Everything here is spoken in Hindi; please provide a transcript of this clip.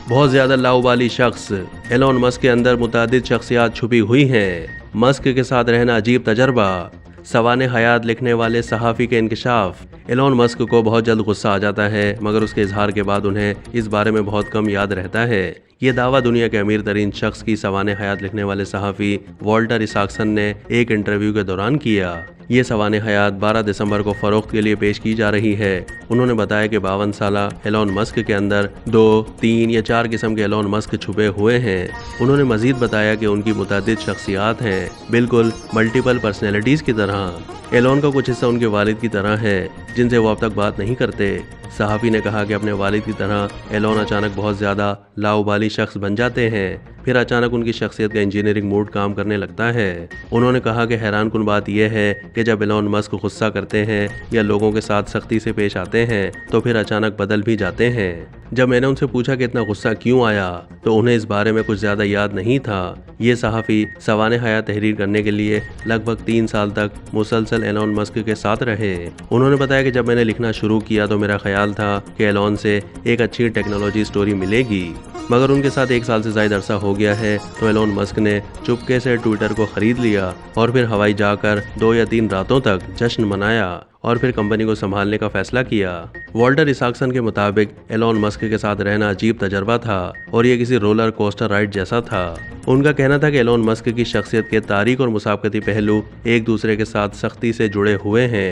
बहुत ज्यादा लाउबाली शख्स। एलोन मस्क के अंदर मुतादिद शख्सियात छुपी हुई हैं। मस्क के साथ रहना अजीब तजर्बा। सवाने हयात लिखने वाले सहाफ़ी के इंकशाफ। एलोन मस्क को बहुत जल्द गुस्सा आ जाता है, मगर उसके इजहार के बाद उन्हें इस बारे में बहुत कम याद रहता है। ये दावा दुनिया के अमीर तरीन शख्स की सवाने हयात लिखने वाले सहाफ़ी वॉल्टर इसाक्सन ने एक इंटरव्यू के दौरान किया। ये सवाने हयात 12 दिसंबर को फरोख्त के लिए पेश की जा रही है। उन्होंने बताया कि 52 साला एलोन मस्क के अंदर 2, 3 या 4 किस्म के एलोन मस्क छुपे हुए हैं। उन्होंने मजीद बताया कि उनकी मुतादिद शख्सियात हैं, बिल्कुल मल्टीपल पर्सनैलिटीज़ की तरह। एलोन का कुछ हिस्सा उनके वालिद की तरह है, जिनसे वो अब तक बात नहीं करते। सहाफ़ी ने कहा कि अपने वालिद की तरह एलोन अचानक बहुत ज़्यादा लाउबाली शख्स बन जाते हैं, फिर अचानक उनकी शख्सियत का इंजीनियरिंग मूड काम करने लगता है। उन्होंने कहा कि हैरानकुन बात यह है कि जब एलोन मस्क गुस्सा करते हैं या लोगों के साथ सख्ती से पेश आते हैं तो फिर अचानक बदल भी जाते हैं। जब मैंने उनसे पूछा कि इतना गुस्सा क्यों आया तो उन्हें इस बारे में कुछ ज़्यादा याद नहीं था। ये सहाफ़ी सवाने हयात तहरीर करने के लिए लगभग 3 साल तक मुसलसल एलोन मस्क के साथ रहे। उन्होंने बताया कि जब मैंने लिखना शुरू किया तो मेरा ख्याल था कि एलोन से एक अच्छी टेक्नोलॉजी स्टोरी मिलेगी, मगर उनके साथ 1 साल से ज़्यादा अरसा हो गया है तो एलोन मस्क ने चुपके से ट्विटर को ख़रीद लिया और फिर हवाई जाकर 2 या 3 रातों तक जश्न मनाया और फिर कंपनी को संभालने का फैसला किया। वॉल्टर इसाक्सन के मुताबिक एलोन मस्क के साथ रहना अजीब तजर्बा था और ये किसी रोलर कोस्टर राइड जैसा था। उनका कहना था कि एलोन मस्क की शख्सियत के तारीख और मुसाबकती पहलू एक दूसरे के साथ सख्ती से जुड़े हुए हैं।